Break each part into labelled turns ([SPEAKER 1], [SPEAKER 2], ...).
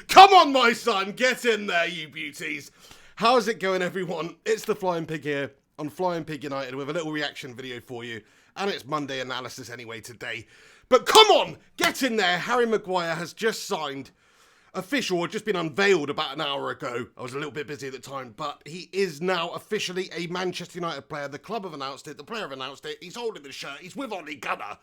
[SPEAKER 1] Come on, my son, get in there, you beauties. How's it going, everyone? It's the Flying Pig here on Flying Pig United with a little reaction video for you. And it's Monday analysis anyway today. But come on, get in there. Harry Maguire has just signed official, or just been unveiled about an hour ago. I was a little bit busy at the time, but he is now officially a Manchester United player. The club have announced it, the player have announced it. He's holding the shirt, he's with Ole Gunnar.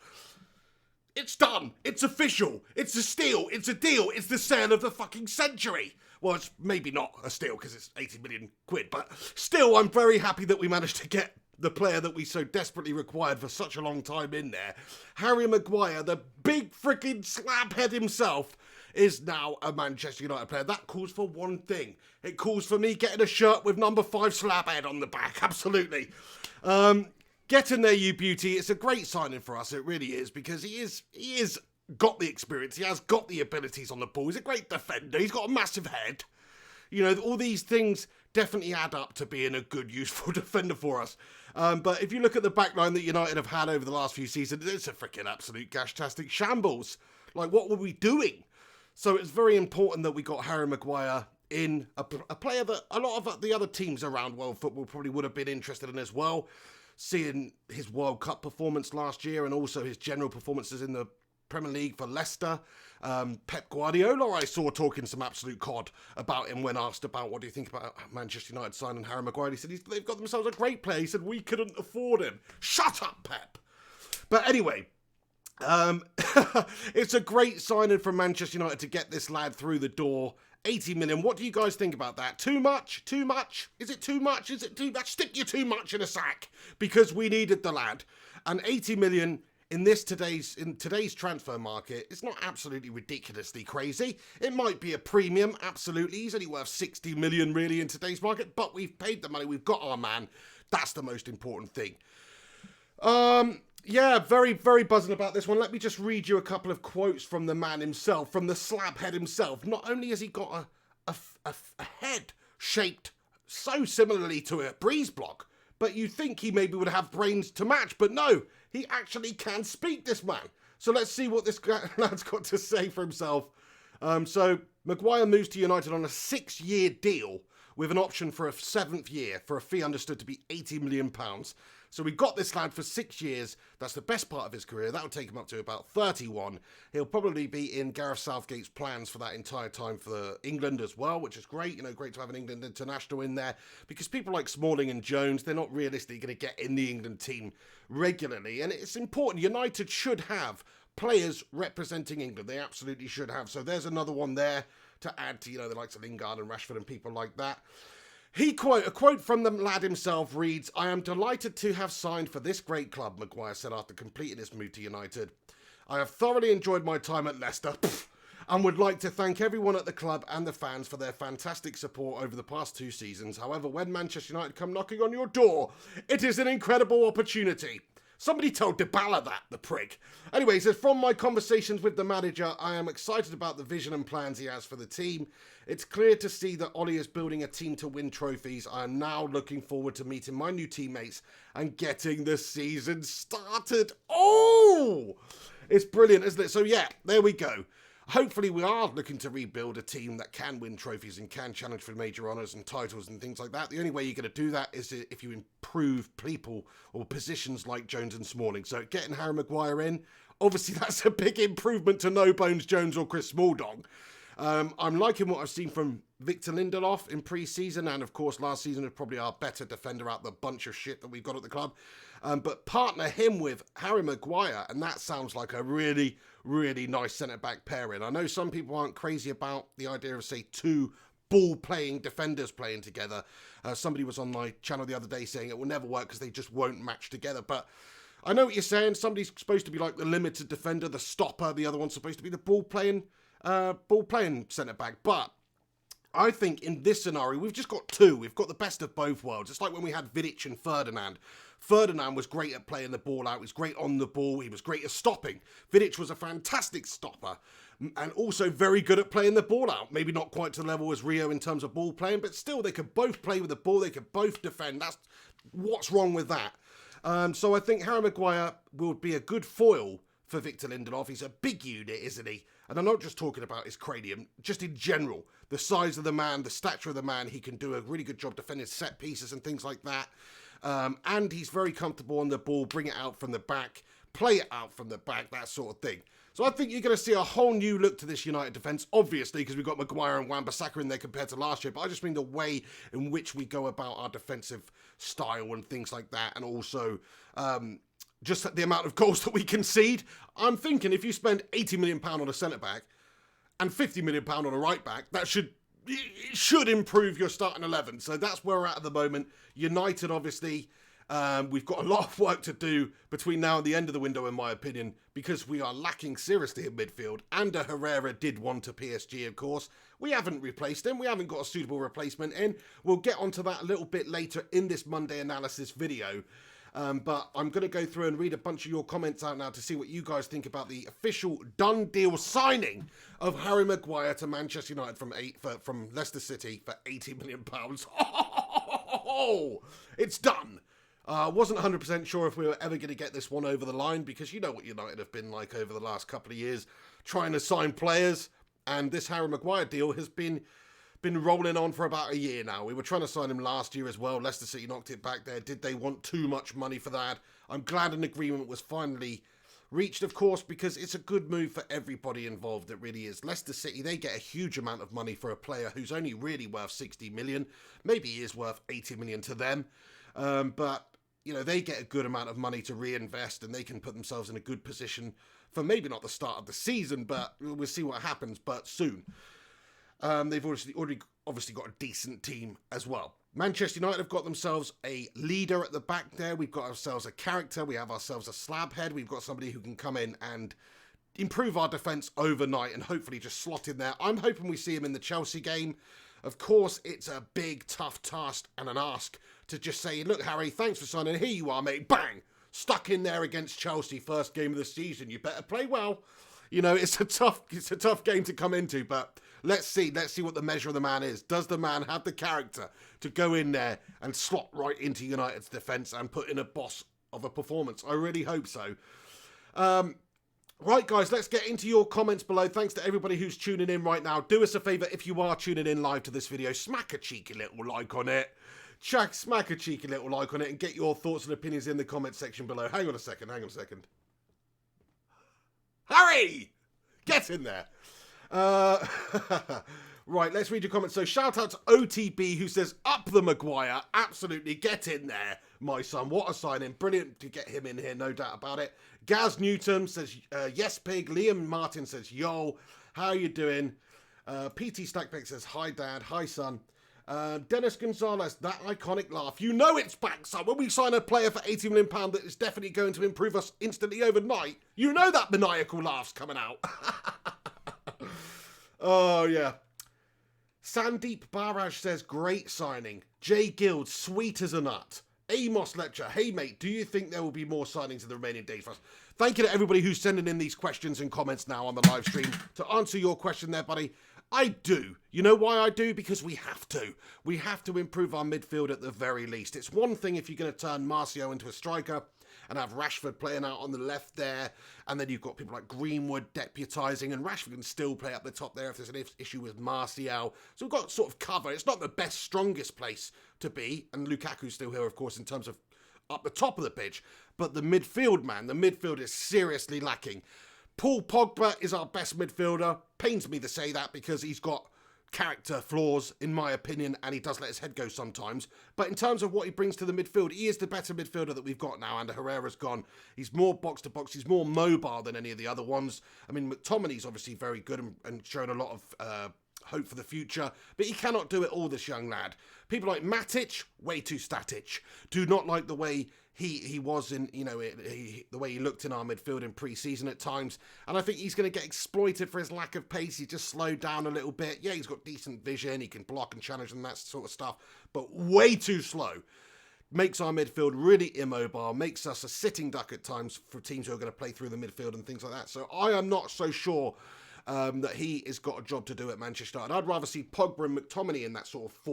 [SPEAKER 1] It's done. It's official. It's a steal. It's a deal. It's the sale of the fucking century. Well, it's maybe not a steal because it's 80 million quid, but still, I'm very happy that we managed to get the player that we so desperately required for such a long time in there. Harry Maguire, the big freaking slabhead himself, is now a Manchester United player. That calls for one thing. It calls for me getting a shirt with number 5 slabhead on the back. Absolutely. Get in there, you beauty. It's a great signing for us. It really is, because he is got the experience. He has got the abilities on the ball. He's a great defender. He's got a massive head. You know, all these things definitely add up to being a good, useful defender for us. But if you look at the backline that United have had over the last few seasons, it's a freaking absolute gash-tastic shambles. Like, what were we doing? So it's very important that we got Harry Maguire in, a player that a lot of the other teams around world football probably would have been interested in as well. Seeing his World Cup performance last year and also his general performances in the Premier League for Leicester. Pep Guardiola, I saw talking some absolute cod about him when asked about what do you think about Manchester United signing Harry Maguire. He said they've got themselves a great player. He said we couldn't afford him. Shut up, Pep. But anyway, it's a great signing from Manchester United to get this lad through the door. 80 million. What do you guys think about that? Too much? Too much? Is it too much? Is it too much? Stick your too much in a sack, because we needed the lad. And 80 million in today's transfer market is not absolutely ridiculously crazy. It might be a premium, absolutely. He's only worth 60 million really in today's market, but we've paid the money. We've got our man. That's the most important thing. Yeah, very, very buzzing about this one. Let me just read you a couple of quotes from the man himself, from the slabhead himself. Not only has he got a head shaped so similarly to a breeze block, but you think he maybe would have brains to match, but no, he actually can speak, this man. So let's see what this lad's got to say for himself. So Maguire moves to United on a 6-year deal with an option for a 7th year for a fee understood to be £80 million. So we got this lad for 6 years. That's the best part of his career. That'll take him up to about 31. He'll probably be in Gareth Southgate's plans for that entire time for England as well, which is great. You know, great to have an England international in there, because people like Smalling and Jones, they're not realistically going to get in the England team regularly. And it's important. United should have players representing England. They absolutely should have. So there's another one there to add to, you know, the likes of Lingard and Rashford and people like that. A quote from the lad himself reads, "I am delighted to have signed for this great club," Maguire said after completing his move to United. "I have thoroughly enjoyed my time at Leicester and would like to thank everyone at the club and the fans for their fantastic support over the past 2 seasons. However, when Manchester United come knocking on your door, it is an incredible opportunity." Somebody told Dybala that, the prick. Anyway, he says, "From my conversations with the manager, I am excited about the vision and plans he has for the team. It's clear to see that Ollie is building a team to win trophies. I am now looking forward to meeting my new teammates and getting the season started." Oh! It's brilliant, isn't it? So yeah, there we go. Hopefully we are looking to rebuild a team that can win trophies and can challenge for major honours and titles and things like that. The only way you're going to do that is if you improve people or positions like Jones and Smalling. So getting Harry Maguire in, obviously that's a big improvement to No Bones Jones or Chris Smalldog. I'm liking what I've seen from Victor Lindelof in pre-season, and of course last season was probably our better defender out the bunch of shit that we've got at the club. But partner him with Harry Maguire, and that sounds like a really, really nice centre-back pairing. I know some people aren't crazy about the idea of, say, 2 ball-playing defenders playing together. Somebody was on my channel the other day saying it will never work because they just won't match together. But I know what you're saying. Somebody's supposed to be like the limited defender, the stopper. The other one's supposed to be the ball-playing centre-back. But I think in this scenario, we've just got 2. We've got the best of both worlds. It's like when we had Vidic and Ferdinand. Ferdinand was great at playing the ball out. He was great on the ball. He was great at stopping. Vidic was a fantastic stopper and also very good at playing the ball out. Maybe not quite to the level as Rio in terms of ball playing, but still they could both play with the ball. They could both defend. That's what's wrong with that. So I think Harry Maguire will be a good foil for Victor Lindelof. He's a big unit, isn't he? And I'm not just talking about his cranium, just in general. The size of the man, the stature of the man, he can do a really good job defending set pieces and things like that. And he's very comfortable on the ball, bring it out from the back, play it out from the back, that sort of thing. So I think you're going to see a whole new look to this United defence, obviously, because we've got Maguire and Wan-Bissaka in there compared to last year. But I just mean the way in which we go about our defensive style and things like that. And also just the amount of goals that we concede. I'm thinking if you spend £80 million on a centre-back and £50 million on a right-back, that should improve your starting 11. So that's where we're at the moment. United, obviously, we've got a lot of work to do between now and the end of the window, in my opinion, because we are lacking seriously in midfield. Ander Herrera did want to PSG, of course. We haven't replaced him. We haven't got a suitable replacement in. We'll get onto that a little bit later in this Monday analysis video. But I'm going to go through and read a bunch of your comments out now to see what you guys think about the official done deal signing of Harry Maguire to Manchester United from Leicester City for £80 million. Oh, it's done. Wasn't 100% sure if we were ever going to get this one over the line because you know what United have been like over the last couple of years, trying to sign players. And this Harry Maguire deal has been rolling on for about a year now. We were trying to sign him last year as well. Leicester City knocked it back there. Did they want too much money for that? I'm glad an agreement was finally reached, of course, because it's a good move for everybody involved. It really is. Leicester City, they get a huge amount of money for a player who's only really worth 60 million. Maybe he is worth 80 million to them. But, you know, they get a good amount of money to reinvest and they can put themselves in a good position for maybe not the start of the season, but we'll see what happens, but soon. They've obviously got a decent team as well. Manchester United have got themselves a leader at the back there. We've got ourselves a character. We have ourselves a slab head. We've got somebody who can come in and improve our defence overnight and hopefully just slot in there. I'm hoping we see him in the Chelsea game. Of course, it's a big, tough task and an ask to just say, look, Harry, thanks for signing. Here you are, mate. Bang! Stuck in there against Chelsea, first game of the season. You better play well. You know, it's a tough game to come into, but let's see what the measure of the man is. Does the man have the character to go in there and slot right into United's defence and put in a boss of a performance? I really hope so. Right, guys, let's get into your comments below. Thanks to everybody who's tuning in right now. Do us a favour, if you are tuning in live to this video, smack a cheeky little like on it. Smack a cheeky little like on it and get your thoughts and opinions in the comment section below. Hang on a second. Harry! Get in there. Right, let's read your comments. So shout out to OTB who says, up the Maguire. Absolutely, get in there, my son. What a signing. Brilliant to get him in here, no doubt about it. Gaz Newton says, yes, pig. Liam Martin says, yo, how you doing? PT Stackbeck says, hi, dad. Hi, son. Dennis Gonzalez, that iconic laugh. You know it's back, son. When we sign a player for £80 million that is definitely going to improve us instantly overnight, you know that maniacal laugh's coming out. Oh, yeah. Sandeep Barraj says, great signing. Jay Guild, sweet as a nut. Amos Lecture, hey, mate, do you think there will be more signings in the remaining days for us? Thank you to everybody who's sending in these questions and comments now on the live stream. To answer your question there, buddy, I do. You know why I do? Because we have to. We have to improve our midfield at the very least. It's one thing if you're going to turn Martial into a striker and have Rashford playing out on the left there, and then you've got people like Greenwood deputising, and Rashford can still play up the top there if there's an issue with Martial. So we've got sort of cover. It's not the best, strongest place to be, and Lukaku's still here, of course, in terms of up the top of the pitch, but the midfield, man, the midfield is seriously lacking. Paul Pogba is our best midfielder. Pains me to say that because he's got character flaws, in my opinion, and he does let his head go sometimes. But in terms of what he brings to the midfield, he is the better midfielder that we've got now, and Herrera's gone. He's more box-to-box. He's more mobile than any of the other ones. I mean, McTominay's obviously very good and shown a lot of hope for the future, but he cannot do it all, this young lad. People like Matic, way too static. Do not like the way he was in, you know, the way he looked in our midfield in pre-season at times. And I think he's going to get exploited for his lack of pace. He's just slowed down a little bit. Yeah, he's got decent vision. He can block and challenge and that sort of stuff, but way too slow. makes our midfield really immobile, makes us a sitting duck at times for teams who are going to play through the midfield and things like that. So I am not so sure that he has got a job to do at Manchester United. I'd rather see Pogba and McTominay in that sort of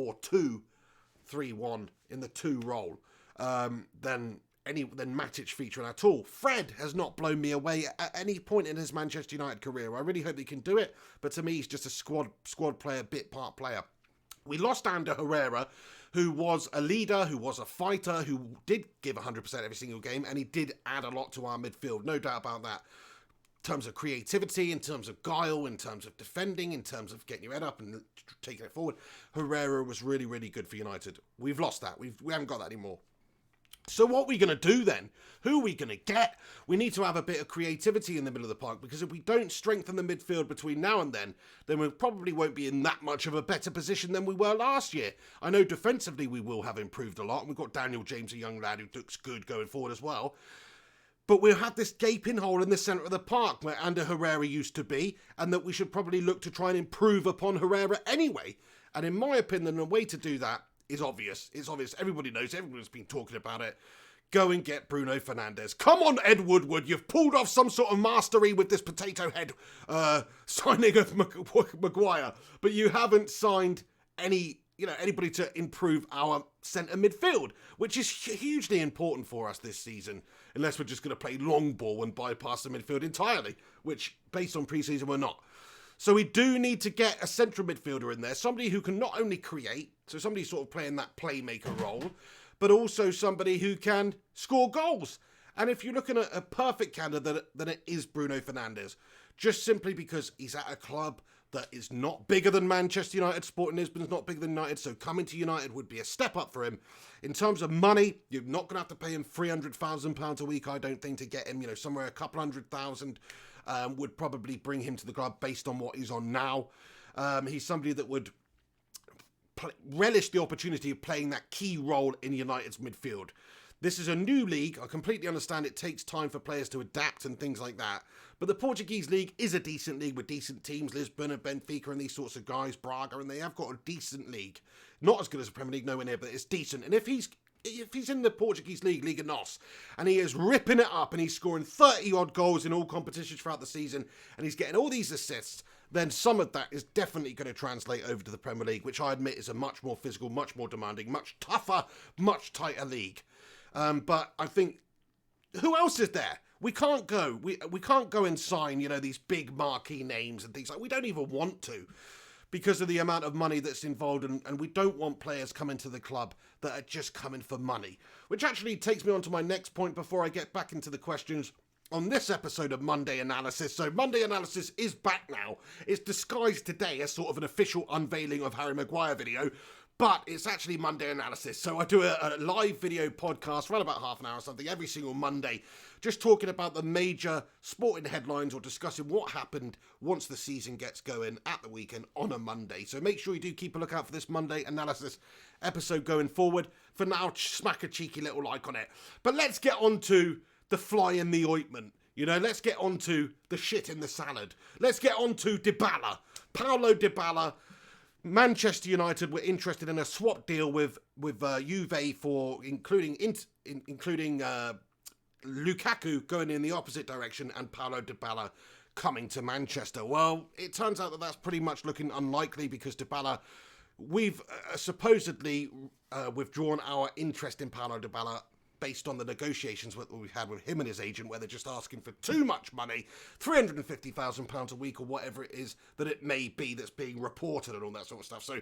[SPEAKER 1] 4-2-3-1 in the 2 role than Matic featuring at all. Fred has not blown me away at any point in his Manchester United career. I really hope he can do it, but to me he's just a squad player, bit part player. We lost Ander Herrera, who was a leader, who was a fighter, who did give 100% every single game, and he did add a lot to our midfield, no doubt about that. In terms of creativity, in terms of guile, in terms of defending, in terms of getting your head up and taking it forward, Herrera was really, really good for United. We've lost that. We haven't got that anymore. So what are we going to do then? Who are we going to get? We need to have a bit of creativity in the middle of the park, because if we don't strengthen the midfield between now and then we probably won't be in that much of a better position than we were last year. I know defensively we will have improved a lot, and we've got Daniel James, a young lad who looks good going forward as well. But we'll have this gaping hole in the centre of the park where Ander Herrera used to be, and that we should probably look to try and improve upon Herrera anyway. And in my opinion, the way to do that is obvious. It's obvious. Everybody knows. Everyone's been talking about it. Go and get Bruno Fernandes. Come on, Ed Woodward. You've pulled off some sort of mastery with this potato head signing of Maguire, but you haven't signed anybody to improve our centre midfield, which is hugely important for us this season, unless we're just going to play long ball and bypass the midfield entirely, which, based on pre-season, we're not. So we do need to get a central midfielder in there, somebody who can not only create, so somebody sort of playing that playmaker role, but also somebody who can score goals. And if you're looking at a perfect candidate, then it is Bruno Fernandes, just simply because he's at a club that is not bigger than Manchester United. Sporting Lisbon is not bigger than United, so coming to United would be a step up for him. In terms of money, you're not going to have to pay him £300,000 a week, I don't think, to get him, somewhere a couple £100,000 would probably bring him to the club based on what he's on now. He's somebody that would relish the opportunity of playing that key role in United's midfield. This is a new league. I completely understand it takes time for players to adapt and things like that. But the Portuguese league is a decent league with decent teams. Lisbon and Benfica and these sorts of guys, Braga, and they have got a decent league. Not as good as the Premier League, nowhere near, but it's decent. And if he's in the Portuguese league, Liga NOS, and he is ripping it up and he's scoring 30-odd goals in all competitions throughout the season, and he's getting all these assists, then some of that is definitely going to translate over to the Premier League, which I admit is a much more physical, much more demanding, much tougher, much tighter league. But I think, who else is there? We can't go. We can't go and sign, these big marquee names and things like. We don't even want to, because of the amount of money that's involved, and we don't want players coming to the club that are just coming for money. Which actually takes me on to my next point before I get back into the questions on this episode of Monday Analysis. So Monday Analysis is back now. It's disguised today as sort of an official unveiling of Harry Maguire video, but it's actually Monday Analysis. So I do a live video podcast, around about half an hour or something, every single Monday, just talking about the major sporting headlines or discussing what happened once the season gets going at the weekend on a Monday. So make sure you do keep a lookout for this Monday Analysis episode going forward. For now, smack a cheeky little like on it. But let's get on to the fly in the ointment. Let's get on to the shit in the salad. Let's get on to Dybala. Paulo Dybala. Manchester United were interested in a swap deal with Juve for including Lukaku going in the opposite direction and Paulo Dybala coming to Manchester. Well, it turns out that that's pretty much looking unlikely, because Dybala, we've supposedly withdrawn our interest in Paulo Dybala based on the negotiations that we've had with him and his agent, where they're just asking for too much money, £350,000 a week or whatever it is that it may be that's being reported and all that sort of stuff. So,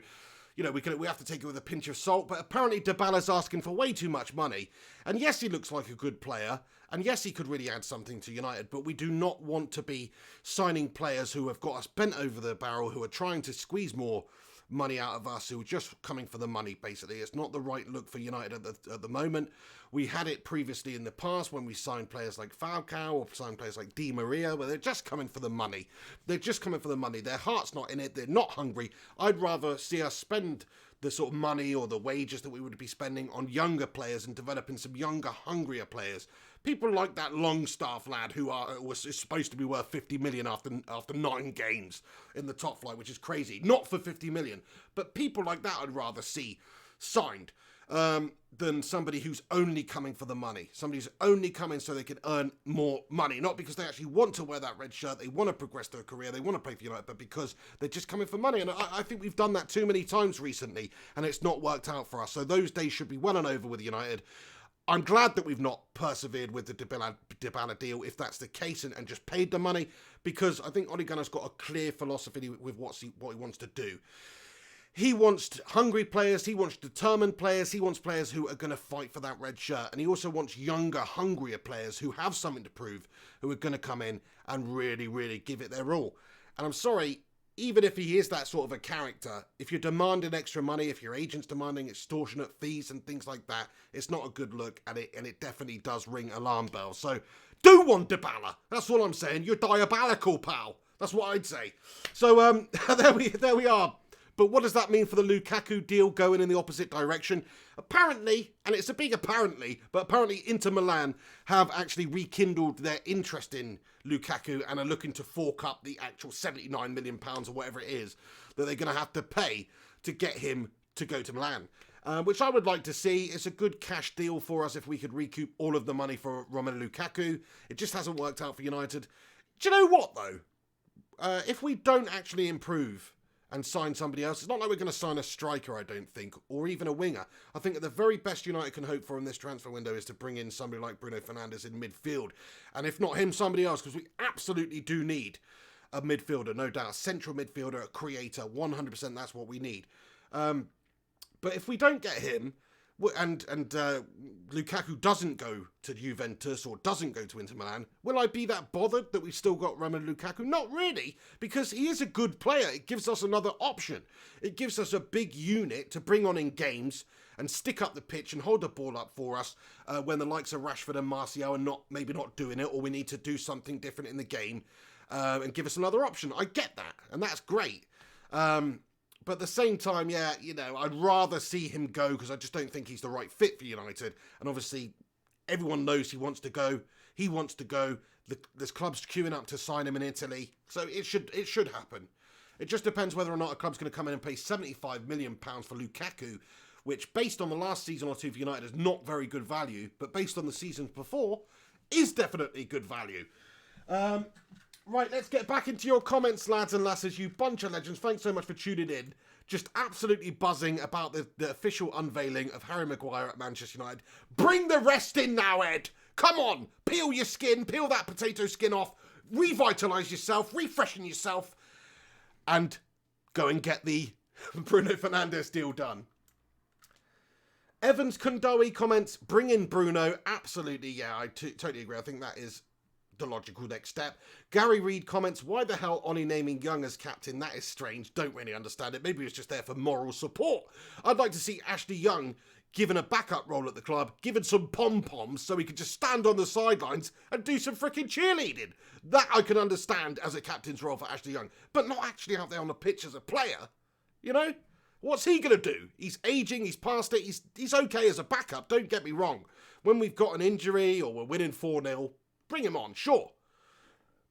[SPEAKER 1] we have to take it with a pinch of salt, but apparently Dybala's asking for way too much money. And yes, he looks like a good player, and yes, he could really add something to United, but we do not want to be signing players who have got us bent over the barrel, who are trying to squeeze more money out of us, who are just coming for the money, basically. It's not the right look for United at the moment. We had it previously in the past when we signed players like Falcao or signed players like Di Maria, where they're just coming for the money. They're just coming for the money. Their heart's not in it. They're not hungry. I'd rather see us spend the sort of money or the wages that we would be spending on younger players and developing some younger, hungrier players. People like that Longstaff lad who is supposed to be worth 50 million after 9 games in the top flight, which is crazy. Not for 50 million, but people like that I'd rather see signed. than somebody who's only coming for the money. Somebody who's only coming so they can earn more money. Not because they actually want to wear that red shirt, they want to progress their career, they want to play for United, but because they're just coming for money. And I think we've done that too many times recently, and it's not worked out for us. So those days should be well and over with United. I'm glad that we've not persevered with the Dybala deal, if that's the case, and just paid the money, because I think Ole Gunnar's got a clear philosophy with what he wants to do. He wants hungry players, he wants determined players, he wants players who are going to fight for that red shirt, and he also wants younger, hungrier players who have something to prove, who are going to come in and really, really give it their all. And I'm sorry, even if he is that sort of a character, if you're demanding extra money, if your agent's demanding extortionate fees and things like that, it's not a good look, and it definitely does ring alarm bells. So, do want Dybala. That's all I'm saying. You're diabolical, pal. That's what I'd say. So, there we are. But what does that mean for the Lukaku deal going in the opposite direction? Apparently, and it's a big apparently, but apparently Inter Milan have actually rekindled their interest in Lukaku and are looking to fork up the actual £79 million or whatever it is that they're going to have to pay to get him to go to Milan. Which I would like to see. It's a good cash deal for us if we could recoup all of the money for Romelu Lukaku. It just hasn't worked out for United. Do you know what, though? If we don't actually improve and sign somebody else, it's not like we're going to sign a striker, I don't think, or even a winger. I think that the very best United can hope for in this transfer window is to bring in somebody like Bruno Fernandes in midfield. And if not him, somebody else, because we absolutely do need a midfielder, no doubt. A central midfielder, a creator, 100% that's what we need. But if we don't get him, and Lukaku doesn't go to Juventus or doesn't go to Inter Milan, will I be that bothered that we've still got Romelu Lukaku? Not really, because he is a good player. It gives us another option. It gives us a big unit to bring on in games and stick up the pitch and hold the ball up for us when the likes of Rashford and Martial are maybe not doing it, or we need to do something different in the game and give us another option. I get that, and that's great. But at the same time, yeah, I'd rather see him go because I just don't think he's the right fit for United. And obviously, everyone knows he wants to go. He wants to go. There's clubs queuing up to sign him in Italy. So it should happen. It just depends whether or not a club's going to come in and pay £75 million for Lukaku, which, based on the last season or two for United, is not very good value. But based on the seasons before, is definitely good value. Right, let's get back into your comments, lads and lasses, you bunch of legends. Thanks so much for tuning in. Just absolutely buzzing about the official unveiling of Harry Maguire at Manchester United. Bring the rest in now, Ed. Come on, peel your skin, peel that potato skin off, revitalise yourself, refreshen yourself, and go and get the Bruno Fernandes deal done. Evans Kundowi comments, bring in Bruno. Absolutely, yeah, I totally agree. I think that is the logical next step. Gary Reed comments, why the hell Ollie naming Young as captain? That is strange. Don't really understand it. Maybe he was just there for moral support. I'd like to see Ashley Young given a backup role at the club, given some pom-poms so he could just stand on the sidelines and do some freaking cheerleading. That I can understand as a captain's role for Ashley Young, but not actually out there on the pitch as a player. What's he going to do? He's aging, he's past it, he's okay as a backup, don't get me wrong. When we've got an injury or we're winning 4-0, bring him on, sure.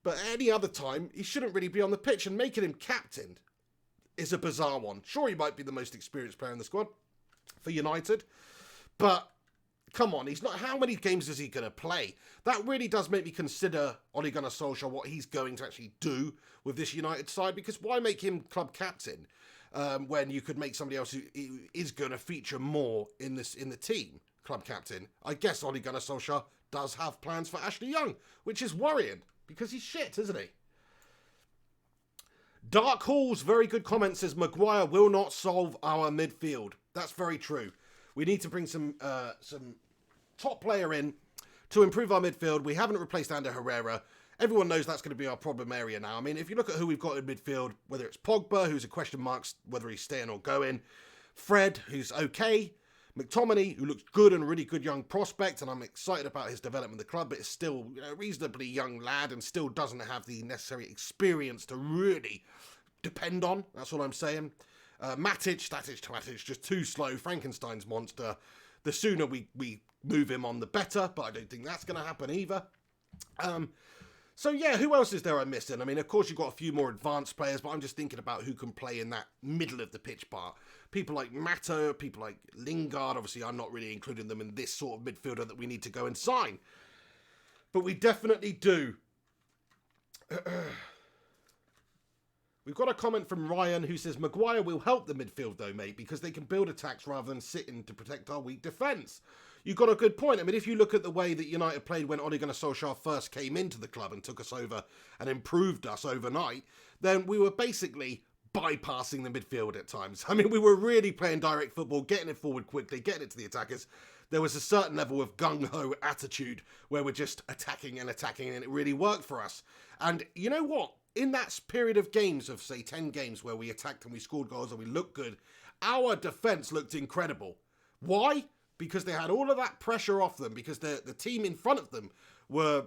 [SPEAKER 1] But any other time, he shouldn't really be on the pitch, and making him captain is a bizarre one. Sure, he might be the most experienced player in the squad for United, but come on, he's not. How many games is he going to play? That really does make me consider Ole Gunnar Solskjaer, what he's going to actually do with this United side, because why make him club captain when you could make somebody else who is going to feature more in the team club captain? I guess Ole Gunnar Solskjaer does have plans for Ashley Young, which is worrying, because he's shit, isn't he? Dark Halls, very good comment, says Maguire will not solve our midfield. That's very true. We need to bring some top player in to improve our midfield. We haven't replaced Ander Herrera. Everyone knows that's going to be our problem area now. I mean, if you look at who we've got in midfield, whether it's Pogba, who's a question mark whether he's staying or going, Fred, who's okay, McTominay, who looks good and a really good young prospect, and I'm excited about his development in the club, but is still a reasonably young lad and still doesn't have the necessary experience to really depend on. That's all I'm saying. Matic, just too slow. Frankenstein's monster. The sooner we move him on, the better, but I don't think that's going to happen either. So yeah, who else is there I'm missing? I mean, of course you've got a few more advanced players, but I'm just thinking about who can play in that middle of the pitch part. People like Matto, people like Lingard. Obviously, I'm not really including them in this sort of midfielder that we need to go and sign. But we definitely do. We've got a comment from Ryan who says, Maguire will help the midfield though, mate, because they can build attacks rather than sitting to protect our weak defence. You've got a good point. I mean, if you look at the way that United played when Ole Gunnar Solskjaer first came into the club and took us over and improved us overnight, then we were basically bypassing the midfield at times. I mean, we were really playing direct football, getting it forward quickly, getting it to the attackers. There was a certain level of gung-ho attitude where we're just attacking, and it really worked for us. And you know what? In that period of games of, say, 10 games where we attacked and we scored goals and we looked good, our defence looked incredible. Why? Because they had all of that pressure off them, because the team in front of them were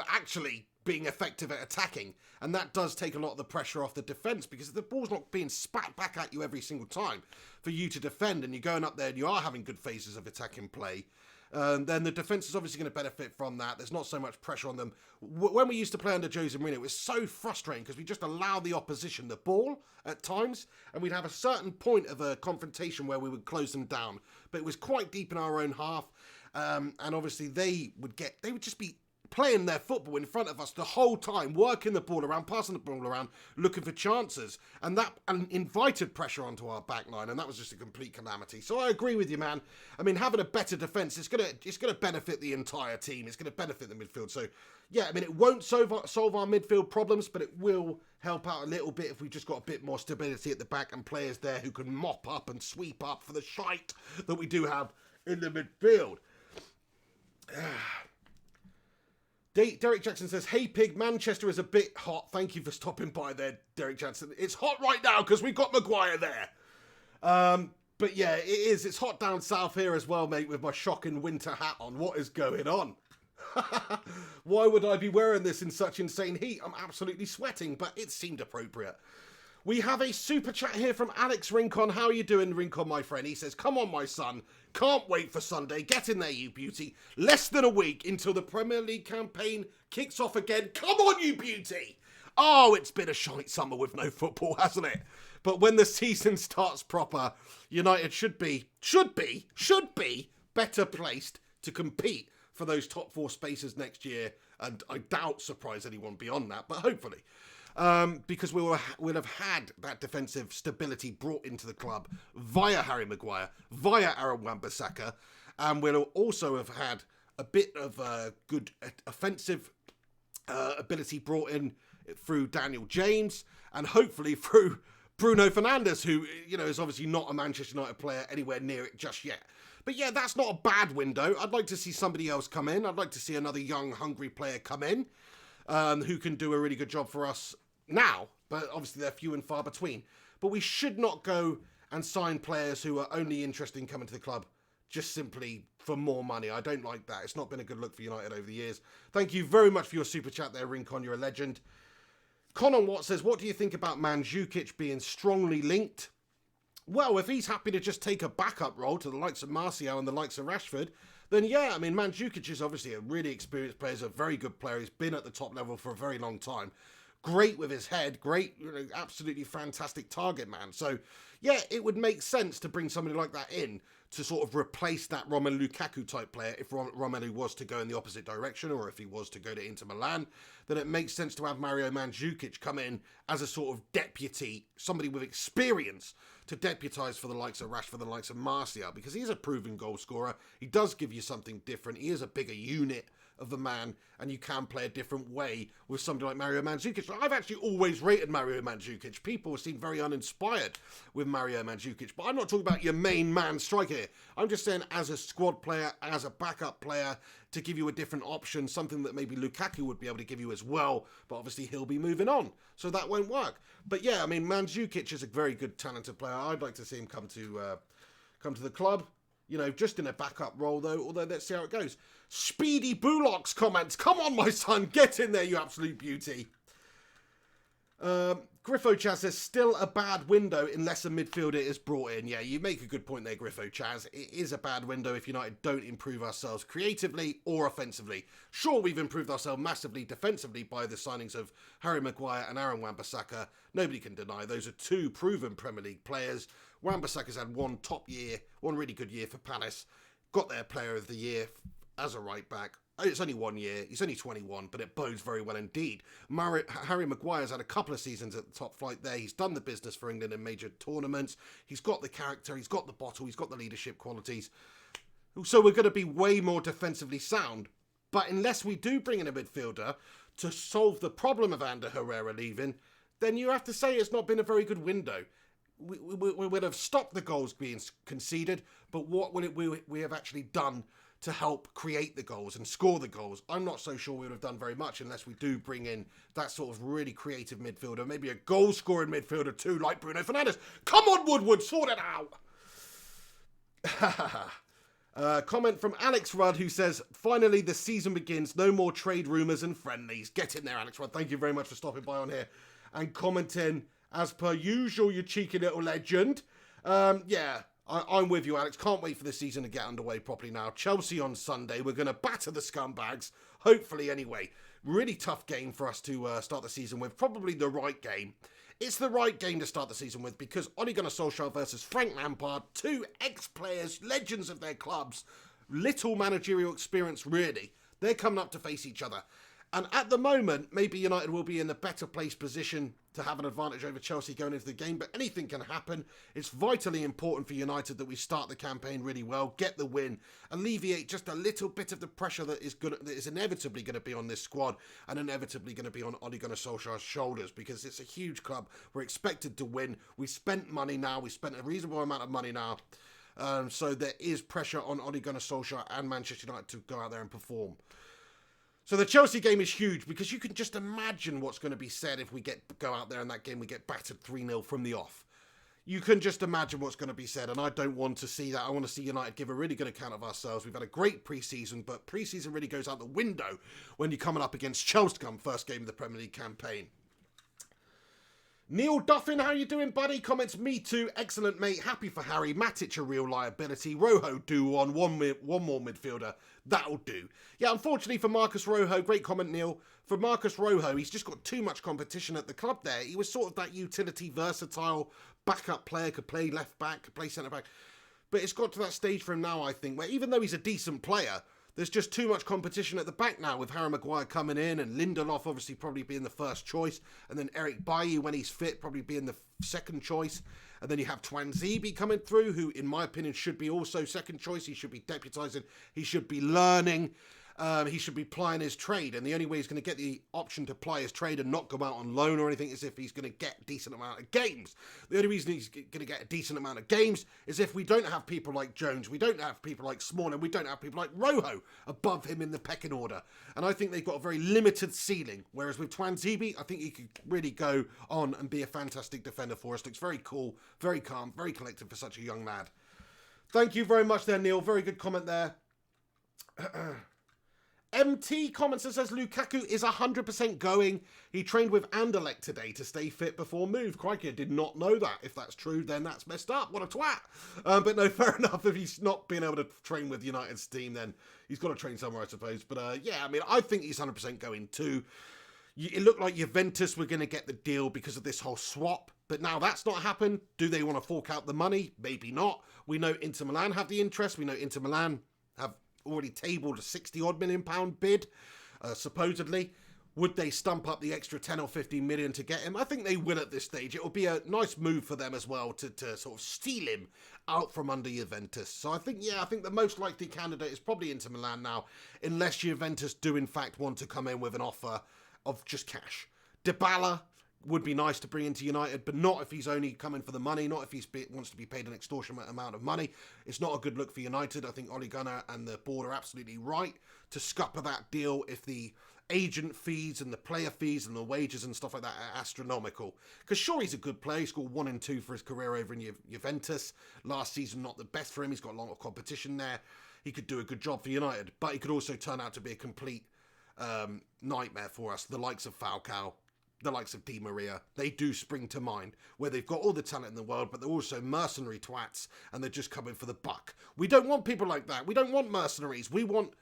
[SPEAKER 1] actually being effective at attacking. And that does take a lot of the pressure off the defence, because the ball's not being spat back at you every single time for you to defend, and you're going up there and you are having good phases of attacking play. Then the defence is obviously going to benefit from that. There's not so much pressure on them. When we used to play under Jose Mourinho, it was so frustrating because we just allowed the opposition the ball at times, and we'd have a certain point of a confrontation where we would close them down. But it was quite deep in our own half, and obviously they would just be playing their football in front of us the whole time, working the ball around, passing the ball around, looking for chances, and that invited pressure onto our back line, and that was just a complete calamity. So I agree with you, man. I mean, having a better defence, it's gonna benefit the entire team. It's gonna benefit the midfield. So yeah, I mean, it won't solve our midfield problems, but it will help out a little bit if we've just got a bit more stability at the back and players there who can mop up and sweep up for the shite that we do have in the midfield. Derek Jackson says, hey pig, Manchester is a bit hot. Thank you for stopping by there, Derek Jackson. It's hot right now because we've got Maguire there. But yeah, it is. It's hot down south here as well, mate, with my shocking winter hat on. What is going on? Why would I be wearing this in such insane heat? I'm absolutely sweating, but it seemed appropriate. We have a super chat here from Alex Rincon. How are you doing, Rincon, my friend? He says, come on, my son. Can't wait for Sunday. Get in there, you beauty. Less than a week until the Premier League campaign kicks off again. Come on, you beauty. Oh, it's been a shite summer with no football, hasn't it? But when the season starts proper, United should be better placed to compete for those top 4 spaces next year. And I doubt surprise anyone beyond that, but hopefully. Because we'll have had that defensive stability brought into the club via Harry Maguire, via Aaron Wan-Bissaka, and we'll also have had a bit of good offensive ability brought in through Daniel James, and hopefully through Bruno Fernandes, who, you know, is obviously not a Manchester United player anywhere near it just yet. But yeah, that's not a bad window. I'd like to see somebody else come in. I'd like to see another young, hungry player come in who can do a really good job for us now, but obviously they're few and far between. But we should not go and sign players who are only interested in coming to the club just simply for more money. I don't like that. It's not been a good look for United over the years. Thank you very much for your super chat there, Rincon. You're a legend. Conan Watt says, what do you think about Mandzukic being strongly linked? Well, if he's happy to just take a backup role to the likes of Martial and the likes of Rashford, then yeah, I mean, Mandzukic is obviously a really experienced player. He's a very good player. He's been at the top level for a very long time. Great with his head, great, you know, absolutely fantastic target man. So, yeah, it would make sense to bring somebody like that in to sort of replace that Romelu Lukaku type player if Romelu was to go in the opposite direction, or if he was to go to Inter Milan. Then it makes sense to have Mario Mandzukic come in as a sort of deputy, somebody with experience to deputise for the likes of Rashford, the likes of Martial, because he's a proven goal scorer. He does give you something different. He is a bigger unit of a man, and you can play a different way with somebody like Mario Mandzukic. I've actually always rated Mario Mandzukic. People seem very uninspired with Mario Mandzukic, but I'm not talking about your main man striker here. I'm just saying as a squad player, as a backup player, to give you a different option, something that maybe Lukaku would be able to give you as well, but obviously he'll be moving on, so that won't work. But yeah, I mean, Mandzukic is a very good, talented player. I'd like to see him come to the club. You know, just in a backup role, though, although let's see how it goes. Speedy Bullock's comments. Come on, my son. Get in there, you absolute beauty. Griffo Chaz says, still a bad window unless a midfielder is brought in. Yeah, you make a good point there, Griffo Chaz. It is a bad window if United don't improve ourselves creatively or offensively. Sure, we've improved ourselves massively defensively by the signings of Harry Maguire and Aaron Wan-Bissaka. Nobody can deny those are two proven Premier League players. Wan-Bissaka's had one top year, one really good year for Palace. Got their player of the year as a right back. It's only 1 year. He's only 21, but it bodes very well indeed. Harry Maguire's had a couple of seasons at the top flight there. He's done the business for England in major tournaments. He's got the character. He's got the bottle. He's got the leadership qualities. So we're going to be way more defensively sound. But unless we do bring in a midfielder to solve the problem of Ander Herrera leaving, then you have to say it's not been a very good window. We would have stopped the goals being conceded, but what would we have actually done to help create the goals and score the goals? I'm not so sure we would have done very much unless we do bring in that sort of really creative midfielder, maybe a goal-scoring midfielder too, like Bruno Fernandes. Come on, Woodward, sort it out! Comment from Alex Rudd, who says, finally the season begins, no more trade rumours and friendlies. Get in there, Alex Rudd. Thank you very much for stopping by on here and commenting, as per usual, you cheeky little legend. Yeah, I'm with you, Alex. Can't wait for the season to get underway properly now. Chelsea on Sunday. We're going to batter the scumbags. Hopefully, anyway. Really tough game for us to start the season with. Probably the right game. It's the right game to start the season with because Ole Gunnar Solskjaer versus Frank Lampard, two ex-players, legends of their clubs, little managerial experience, really. They're coming up to face each other. And at the moment, maybe United will be in a better placed position to have an advantage over Chelsea going into the game, but anything can happen. It's vitally important for United that we start the campaign really well, get the win, alleviate just a little bit of the pressure that is inevitably going to be on this squad and inevitably going to be on Ole Gunnar Solskjaer's shoulders because it's a huge club. We're expected to win. We spent money now. We spent a reasonable amount of money now. So there is pressure on Ole Gunnar Solskjaer and Manchester United to go out there and perform. So the Chelsea game is huge because you can just imagine what's going to be said if we go out there in that game, we get battered 3-0 from the off. You can just imagine what's going to be said, and I don't want to see that. I want to see United give a really good account of ourselves. We've had a great pre-season, but pre-season really goes out the window when you're coming up against Chelsea come first game of the Premier League campaign. Neil Duffin, how you doing, buddy? Comments, me too. Excellent, mate. Happy for Harry. Matic, a real liability. Rojo, do on. One more midfielder. That'll do. Yeah, unfortunately for Marcus Rojo, great comment, Neil. For Marcus Rojo, he's just got too much competition at the club there. He was sort of that utility, versatile backup player, could play left back, could play centre back. But it's got to that stage for him now, I think, where even though he's a decent player, there's just too much competition at the back now with Harry Maguire coming in and Lindelof obviously probably being the first choice. And then Eric Bailly, when he's fit, probably being the second choice. And then you have Twanzebe coming through, who, in my opinion, should be also second choice. He should be deputising. He should be learning. He should be plying his trade. And the only way he's going to get the option to ply his trade and not go out on loan or anything is if he's going to get a decent amount of games. The only reason he's going to get a decent amount of games is if we don't have people like Jones, we don't have people like Smalling, we don't have people like Rojo above him in the pecking order. And I think they've got a very limited ceiling. Whereas with Twanzebe, I think he could really go on and be a fantastic defender for us. Looks very cool, very calm, very collected for such a young lad. Thank you very much there, Neil. Very good comment there. MT comments and says Lukaku is 100% going. He trained with Anderlecht today to stay fit before move. Crikey, I did not know that. If that's true, then that's messed up. What a twat. But no, fair enough. If he's not been able to train with United's team, then he's got to train somewhere, I suppose. But yeah, I mean, I think he's 100% going too. It looked like Juventus were going to get the deal because of this whole swap. But now that's not happened. Do they want to fork out the money? Maybe not. We know Inter Milan have the interest. We know Inter Milan have already tabled a £60-odd million bid, supposedly. Would they stump up the extra 10 or 15 million to get him? I think they will at this stage. It will be a nice move for them as well to sort of steal him out from under Juventus. So I think the most likely candidate is probably Inter Milan now, unless Juventus do in fact want to come in with an offer of just cash. Dybala would be nice to bring into United, but not if he's only coming for the money, not if he wants to be paid an extortionate amount of money. It's not a good look for United. I think Ole Gunnar and the board are absolutely right to scupper that deal if the agent fees and the player fees and the wages and stuff like that are astronomical. Because sure, he's a good player. He scored 1 and 2 for his career over in Juventus. Last season, not the best for him. He's got a lot of competition there. He could do a good job for United, but he could also turn out to be a complete nightmare for us. The likes of Falcao, the likes of Di Maria, they do spring to mind, where they've got all the talent in the world, but they're also mercenary twats, and they're just coming for the buck. We don't want people like that. We don't want mercenaries. We want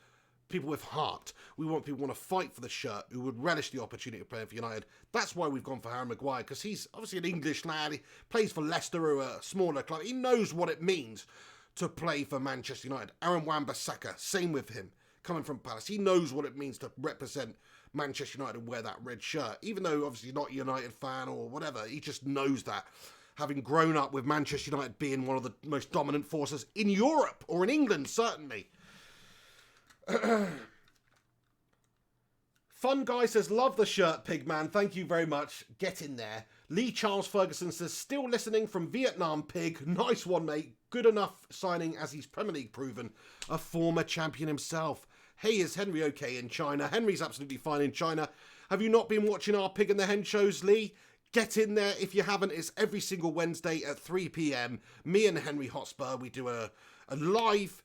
[SPEAKER 1] people with heart. We want people who want to fight for the shirt, who would relish the opportunity of playing for United. That's why we've gone for Harry Maguire, because he's obviously an English lad. He plays for Leicester, who are a smaller club. He knows what it means to play for Manchester United. Aaron Wan-Bissaka, same with him, coming from Palace. He knows what it means to represent Manchester United and wear that red shirt. Even though obviously not a United fan or whatever, he just knows that. Having grown up with Manchester United being one of the most dominant forces in Europe, or in England, certainly. Fun Guy says, love the shirt, Pigman. Thank you very much. Get in there. Lee Charles Ferguson says, still listening from Vietnam, Pig. Nice one, mate. Good enough signing as he's Premier League proven. A former champion himself. Hey, is Henry okay in China? Henry's absolutely fine in China. Have you not been watching our Pig and the Hen shows, Lee? Get in there if you haven't. It's every single Wednesday at 3 p.m. Me and Henry Hotspur, we do a live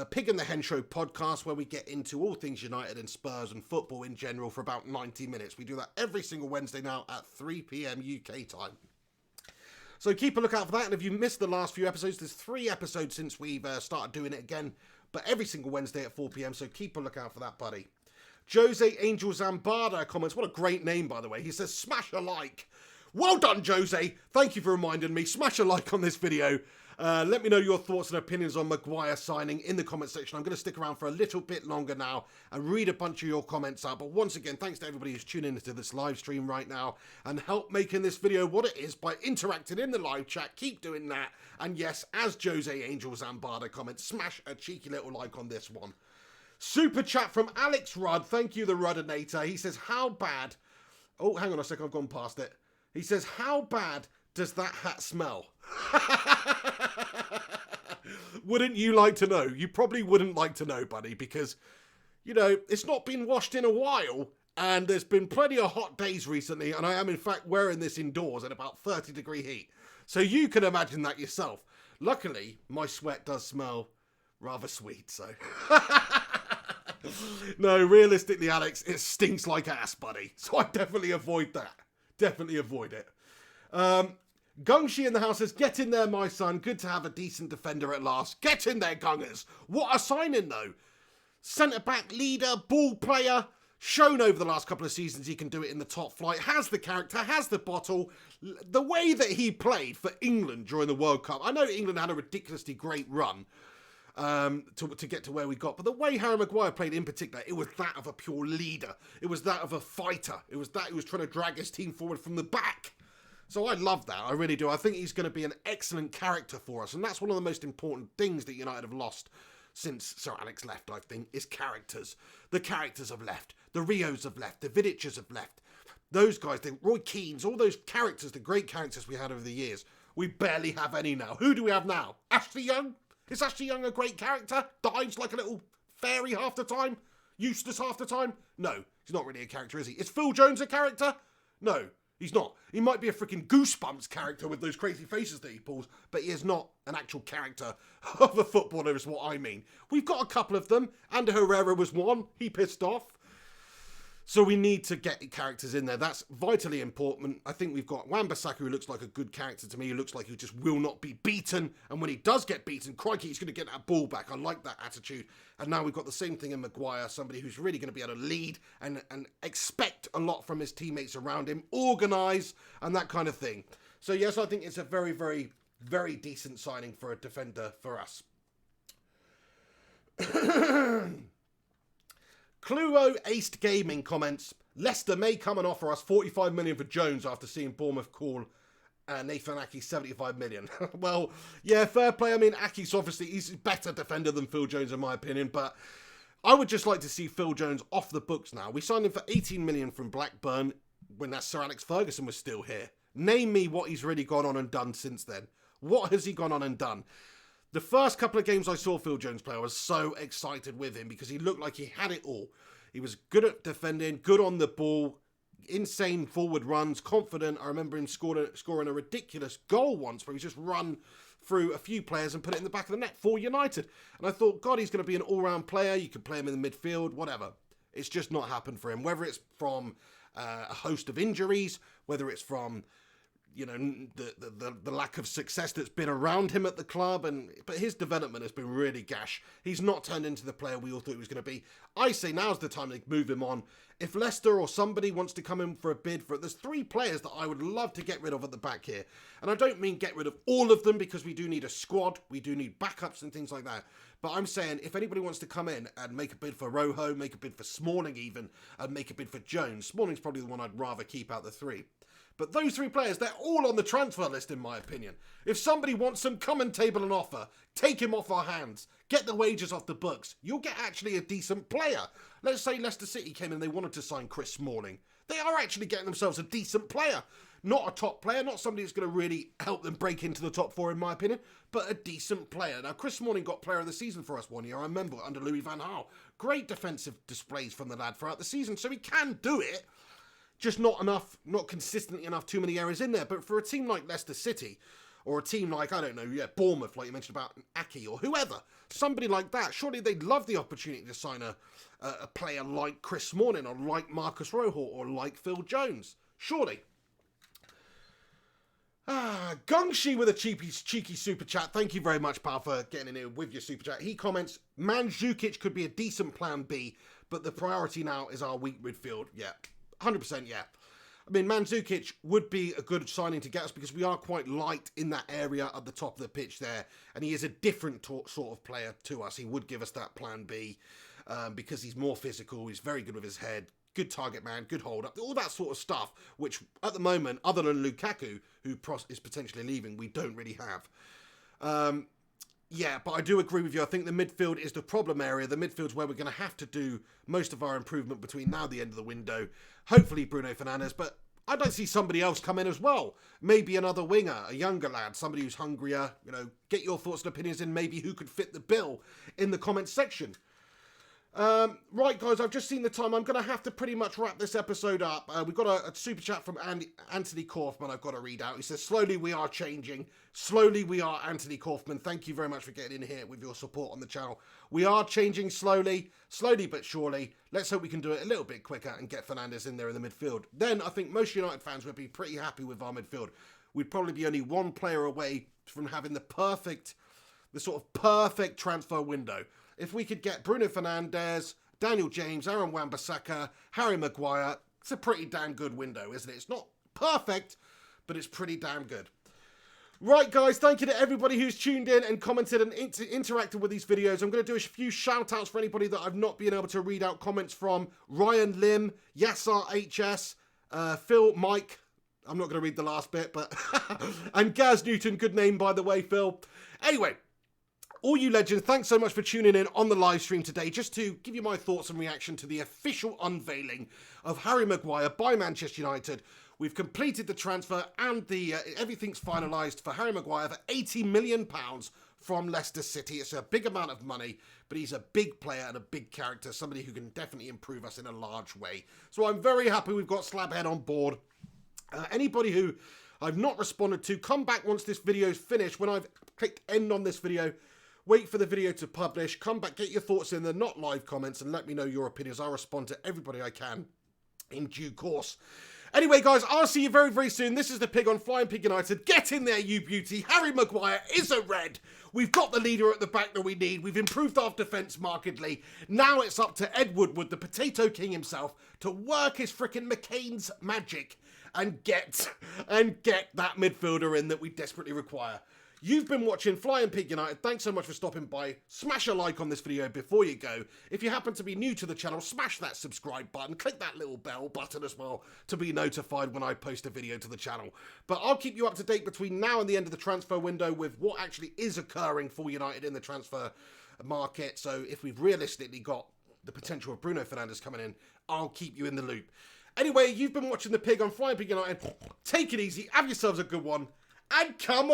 [SPEAKER 1] Pig and the Hen Show podcast where we get into all things United and Spurs and football in general for about 90 minutes. We do that every single Wednesday now at 3 p.m. UK time. So keep a lookout for that. And if you missed the last few episodes, there's 3 episodes since we've started doing it again. But every single Wednesday at 4 p.m. So keep a lookout for that, buddy. Jose Angel Zambada comments. What a great name, by the way. He says, smash a like. Well done, Jose. Thank you for reminding me. Smash a like on this video. Let me know your thoughts and opinions on Maguire signing in the comment section. I'm going to stick around for a little bit longer now and read a bunch of your comments out. But once again, thanks to everybody who's tuning into this live stream right now and help making this video what it is by interacting in the live chat. Keep doing that. And yes, as Jose Angel Zambada comments, smash a cheeky little like on this one. Super chat from Alex Rudd. Thank you, the Ruddinator. He says, how bad... Oh, hang on a second. I've gone past it. He says, how bad does that hat smell? Wouldn't you like to know? You probably wouldn't like to know, buddy, because, you know, it's not been washed in a while, and there's been plenty of hot days recently, and I am, in fact, wearing this indoors at about 30-degree heat. So you can imagine that yourself. Luckily, my sweat does smell rather sweet, so... No, realistically, Alex, it stinks like ass, buddy. So I definitely avoid that. Definitely avoid it. Gungshi in the house says, get in there, my son. Good to have a decent defender at last. Get in there, Gungers. What a signing, though. Centre-back leader, ball player. Shown over the last couple of seasons he can do it in the top flight. Has the character, has the bottle. The way that he played for England during the World Cup. I know England had a ridiculously great run to get to where we got. But the way Harry Maguire played in particular, it was that of a pure leader. It was that of a fighter. It was that he was trying to drag his team forward from the back. So I love that. I really do. I think he's going to be an excellent character for us. And that's one of the most important things that United have lost since Sir Alex left, I think, is characters. The characters have left. The Rios have left. The Vidic's have left. Those guys, the Roy Keanes, all those characters, the great characters we had over the years. We barely have any now. Who do we have now? Ashley Young? Is Ashley Young a great character? Dives like a little fairy half the time? Useless half the time? No, he's not really a character, is he? Is Phil Jones a character? No, he's not. He might be a freaking Goosebumps character with those crazy faces that he pulls, but he is not an actual character of a footballer is what I mean. We've got a couple of them. Ander Herrera was one. He pissed off. So we need to get characters in there. That's vitally important. I think we've got Wan-Bissaka, who looks like a good character to me. He looks like he just will not be beaten. And when he does get beaten, crikey, he's going to get that ball back. I like that attitude. And now we've got the same thing in Maguire, somebody who's really going to be able to lead and expect a lot from his teammates around him, organise and that kind of thing. So yes, I think it's a very, very, very decent signing for a defender for us. Cluo Aced Gaming comments, Leicester may come and offer us 45 million for Jones after seeing Bournemouth call Nathan Ake 75 million. Well, yeah, fair play. I mean, Ake's obviously, he's a better defender than Phil Jones in my opinion, but I would just like to see Phil Jones off the books now. We signed him for 18 million from Blackburn when that Sir Alex Ferguson was still here. Name me what he's really gone on and done since then. What has he gone on and done? The first couple of games I saw Phil Jones play, I was so excited with him because he looked like he had it all. He was good at defending, good on the ball, insane forward runs, confident. I remember him scoring a ridiculous goal once where he just run through a few players and put it in the back of the net for United. And I thought, God, he's going to be an all-round player. You can play him in the midfield, whatever. It's just not happened for him. Whether it's from a host of injuries, whether it's from, you know, the lack of success that's been around him at the club, but his development has been really gash. He's not turned into the player we all thought he was going to be. I say now's the time to move him on. If Leicester or somebody wants to come in for a bid for it, there's 3 players that I would love to get rid of at the back here. And I don't mean get rid of all of them, because we do need a squad, we do need backups and things like that. But I'm saying if anybody wants to come in and make a bid for Rojo, make a bid for Smalling even, and make a bid for Jones, Smalling's probably the one I'd rather keep out the 3. But those 3 players, they're all on the transfer list in my opinion. If somebody wants them, come and table an offer. Take him off our hands. Get the wages off the books. You'll get actually a decent player. Let's say Leicester City came in and they wanted to sign Chris Smalling. They are actually getting themselves a decent player. Not a top player, not somebody that's going to really help them break into the top 4 in my opinion, but a decent player. Now, Chris Smalling got player of the season for us one year, I remember, under Louis van Gaal. Great defensive displays from the lad throughout the season, so he can do it. Just not enough, not consistently enough, too many errors in there. But for a team like Leicester City, or a team like, I don't know, Bournemouth, like you mentioned about Aki, or whoever, somebody like that, surely they'd love the opportunity to sign a player like Chris Smalling, or like Marcus Rojo, or like Phil Jones. Surely. Gungshi with a cheeky super chat. Thank you very much, pal, for getting in here with your super chat. He comments, Mandzukic could be a decent plan B, but the priority now is our weak midfield. Yeah. 100%, yeah. I mean, Mandzukic would be a good signing to get us because we are quite light in that area at the top of the pitch there. And he is a different sort of player to us. He would give us that plan B because he's more physical. He's very good with his head. Good target man, good hold up. All that sort of stuff, which at the moment, other than Lukaku, who is potentially leaving, we don't really have. Yeah, but I do agree with you. I think the midfield is the problem area. The midfield's where we're going to have to do most of our improvement between now and the end of the window. Hopefully Bruno Fernandes, but I'd like to see somebody else come in as well. Maybe another winger, a younger lad, somebody who's hungrier. You know, get your thoughts and opinions in maybe who could fit the bill in the comments section. Right, guys, I've just seen the time. I'm going to have to pretty much wrap this episode up. We've got a super chat from Anthony Kaufman I've got to read out. He says, slowly we are changing. Slowly we are Anthony Kaufman. Thank you very much for getting in here with your support on the channel. We are changing slowly but surely. Let's hope we can do it a little bit quicker and get Fernandes in there in the midfield. Then I think most United fans would be pretty happy with our midfield. We'd probably be only one player away from having the sort of perfect transfer window. If we could get Bruno Fernandes, Daniel James, Aaron Wan-Bissaka, Harry Maguire, it's a pretty damn good window, isn't it? It's not perfect, but it's pretty damn good. Right, guys, thank you to everybody who's tuned in and commented and interacted with these videos. I'm going to do a few shout-outs for anybody that I've not been able to read out comments from. Ryan Lim, Yassar HS, Phil, Mike, I'm not going to read the last bit, but and Gaz Newton, good name, by the way, Phil. Anyway, all you legends, thanks so much for tuning in on the live stream today, just to give you my thoughts and reaction to the official unveiling of Harry Maguire by Manchester United. We've completed the transfer and everything's finalised for Harry Maguire for £80 million from Leicester City. It's a big amount of money, but he's a big player and a big character, somebody who can definitely improve us in a large way. So I'm very happy we've got Slabhead on board. Anybody who I've not responded to, come back once this video's finished. When I've clicked end on this video, wait for the video to publish, come back, get your thoughts in the not live comments and let me know your opinions. I'll respond to everybody I can in due course. Anyway, guys, I'll see you very, very soon. This is the Pig on Flying Pig United. Get in there, you beauty. Harry Maguire is a red. We've got the leader at the back that we need. We've improved our defence markedly. Now it's up to Ed Woodward, the Potato King himself, to work his frickin' McCain's magic and get that midfielder in that we desperately require. You've been watching Flying Pig United. Thanks so much for stopping by. Smash a like on this video before you go. If you happen to be new to the channel, smash that subscribe button. Click that little bell button as well to be notified when I post a video to the channel. But I'll keep you up to date between now and the end of the transfer window with what actually is occurring for United in the transfer market. So if we've realistically got the potential of Bruno Fernandes coming in, I'll keep you in the loop. Anyway, you've been watching the Pig on Flying Pig United. Take it easy. Have yourselves a good one. And come on.